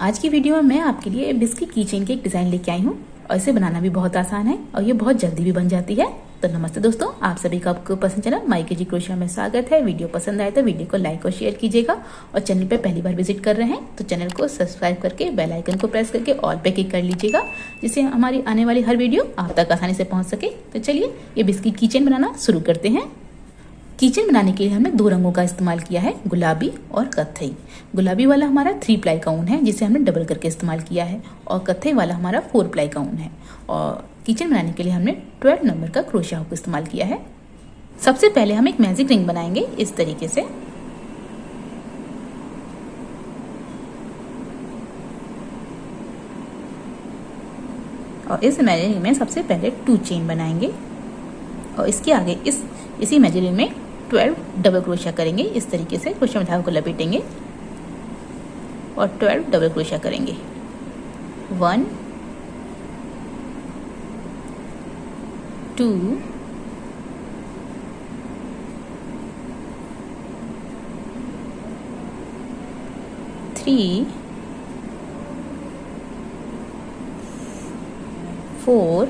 आज की वीडियो में मैं आपके लिए बिस्किट की चेन की एक डिज़ाइन लेके आई हूँ और इसे बनाना भी बहुत आसान है और ये बहुत जल्दी भी बन जाती है। तो नमस्ते दोस्तों, आप सभी का आपको पसंद चैनल माई के जी क्रोशिया में स्वागत है। वीडियो पसंद आए तो वीडियो को लाइक और शेयर कीजिएगा और चैनल पे पहली बार विजिट कर रहे हैं तो चैनल को सब्सक्राइब करके बेल आइकन को प्रेस करके ऑल पे क्लिक कर लीजिएगा, जिससे हमारी आने वाली हर वीडियो आप तक आसानी से पहुँच सके। तो चलिए ये बिस्किट की चेन बनाना शुरू करते हैं। किचन बनाने के लिए हमने दो रंगों का इस्तेमाल किया है, गुलाबी और कत्थई। गुलाबी वाला हमारा 3 प्लाई का ऊन है जिसे हमने डबल करके इस्तेमाल किया है और कत्थई वाला हमारा 4 प्लाई का ऊन है। और किचन बनाने के लिए हमने 12 नंबर का क्रोशिया हुक इस्तेमाल किया है। सबसे पहले हम एक मैजिक रिंग बनाएंगे इस तरीके से। और इस मैजिक रिंग में सबसे पहले 2 चेन बनाएंगे और इसके आगे इसी मैजिक रिंग में 12 डबल क्रोशिया करेंगे। इस तरीके से क्रोशिया में धागे को लपेटेंगे और 12 डबल क्रोशिया करेंगे। 1 2 3 4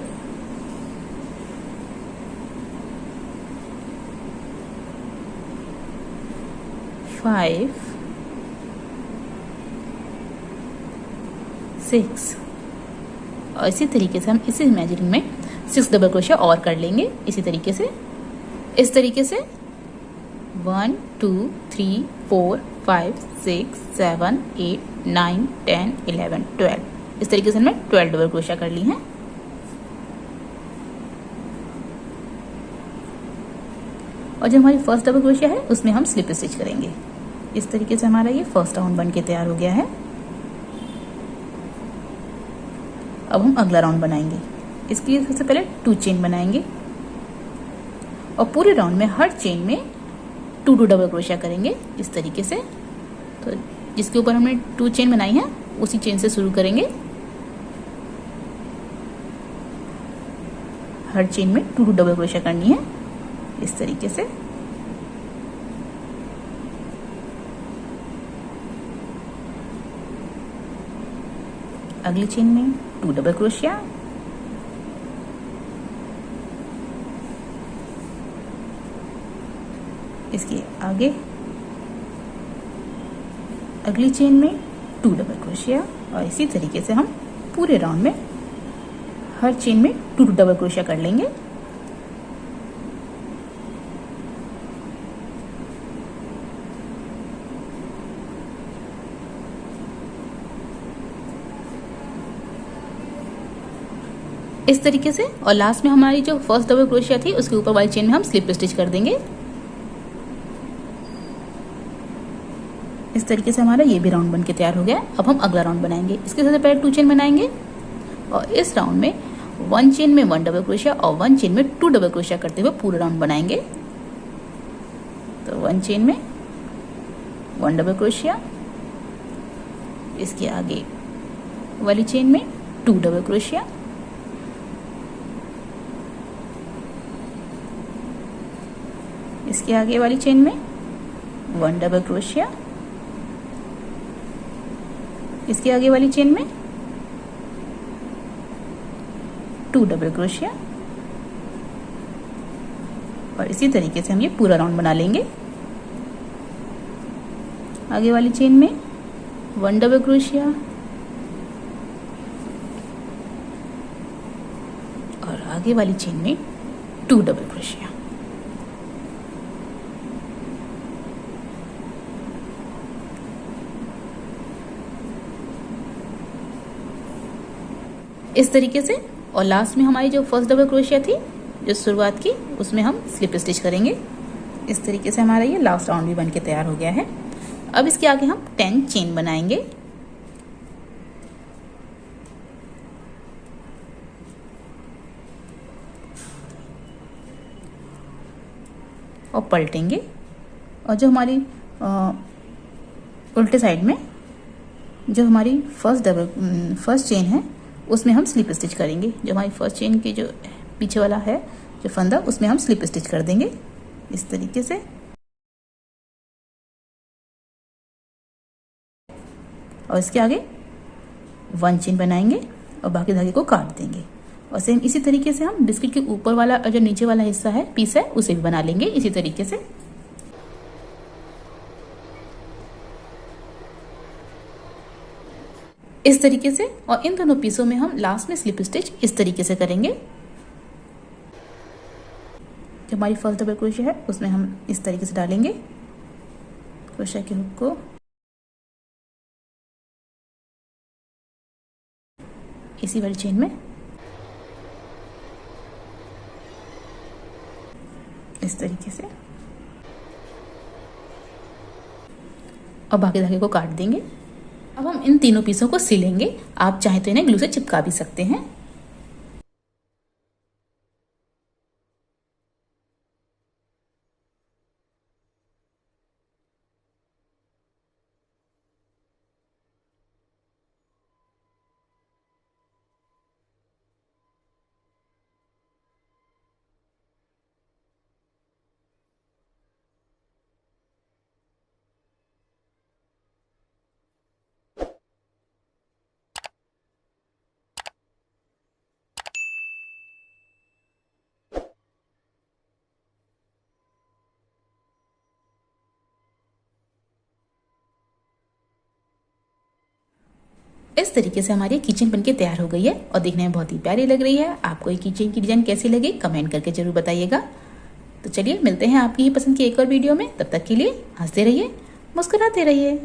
5 6 और इसी तरीके से हम इसी मैजिक में 6 डबल क्रोशिया और कर लेंगे। इसी तरीके से इस तरीके से 1 2 3 4 5 6 7 8 9 10 11 12 इस तरीके से हमने 12 डबल क्रोशिया कर ली हैं। और जो हमारी फर्स्ट डबल क्रोशिया है उसमें हम स्लिप स्टिच करेंगे। इस तरीके से हमारा ये फर्स्ट राउंड बन के तैयार हो गया है। अब हम अगला राउंड बनाएंगे। इसके लिए सबसे पहले 2 चेन बनाएंगे और पूरे राउंड में हर चेन में 2 डबल क्रोशिया करेंगे इस तरीके से। तो जिसके ऊपर हमने 2 चेन बनाई है उसी चेन से शुरू करेंगे। हर चेन में 2 डबल क्रोशिया करनी है इस तरीके से। अगली चेन में 2 डबल क्रोशिया, इसके आगे अगली चेन में 2 डबल क्रोशिया और इसी तरीके से हम पूरे राउंड में हर चेन में 2 डबल क्रोशिया कर लेंगे। इस तरीके से और लास्ट में हमारी जो फर्स्ट डबल क्रोशिया थी उसके ऊपर वाली चेन में हम स्लिप स्टिच कर देंगे। इस तरीके से हमारा ये भी राउंड बन के तैयार हो गया। अब हम अगला राउंड बनाएंगे। इसके सबसे पहले 2 चेन बनाएंगे और इस राउंड में 1 चेन में 1 डबल क्रोशिया और 1 चेन में 2 डबल क्रोशिया करते हुए पूरा राउंड बनाएंगे। तो 1 चेन में 1 डबल क्रोशिया, इसके आगे वाली चेन में 2 डबल क्रोशिया, इसके आगे वाली चेन में 1 डबल क्रोशिया, इसके आगे वाली चेन में 2 डबल क्रोशिया और इसी तरीके से हम ये पूरा राउंड बना लेंगे। आगे वाली चेन में 1 डबल क्रोशिया और आगे वाली चेन में 2 डबल क्रोशिया। इस तरीके से और लास्ट में हमारी जो फर्स्ट डबल क्रोशिया थी जो शुरुआत की उसमें हम स्लिप स्टिच करेंगे। इस तरीके से हमारा ये लास्ट राउंड भी बन के तैयार हो गया है। अब इसके आगे हम 10 चेन बनाएंगे और पलटेंगे और जो हमारी उल्टे साइड में जो हमारी फर्स्ट चेन है उसमें हम स्लिप स्टिच करेंगे। जो हमारी फर्स्ट चेन की जो पीछे वाला है जो फंदा उसमें हम स्लिप स्टिच कर देंगे इस तरीके से। और इसके आगे 1 चेन बनाएंगे और बाकी धागे को काट देंगे। और सेम इसी तरीके से हम बिस्किट के ऊपर वाला और जो नीचे वाला हिस्सा है, पीस है, उसे भी बना लेंगे इसी तरीके से। इस तरीके से। और इन दोनों पीसों में हम लास्ट में स्लिप स्टिच इस तरीके से करेंगे। जो हमारी फर्स्ट डबल क्रोशिया है उसमें हम इस तरीके से डालेंगे क्रोशिया के हुक को, इसी वाली चेन में इस तरीके से, और बाकी धागे को काट देंगे। अब हम इन तीनों पीसों को सिलेंगे। आप चाहे तो इन्हें ग्लू से चिपका भी सकते हैं। इस तरीके से हमारी किचन बनके तैयार हो गई है और देखने में बहुत ही प्यारी लग रही है। आपको ये किचन की डिजाइन कैसी लगी कमेंट करके जरूर बताइएगा। तो चलिए मिलते हैं आपकी ही पसंद की एक और वीडियो में। तब तक के लिए हंसते रहिए, मुस्कुराते रहिए।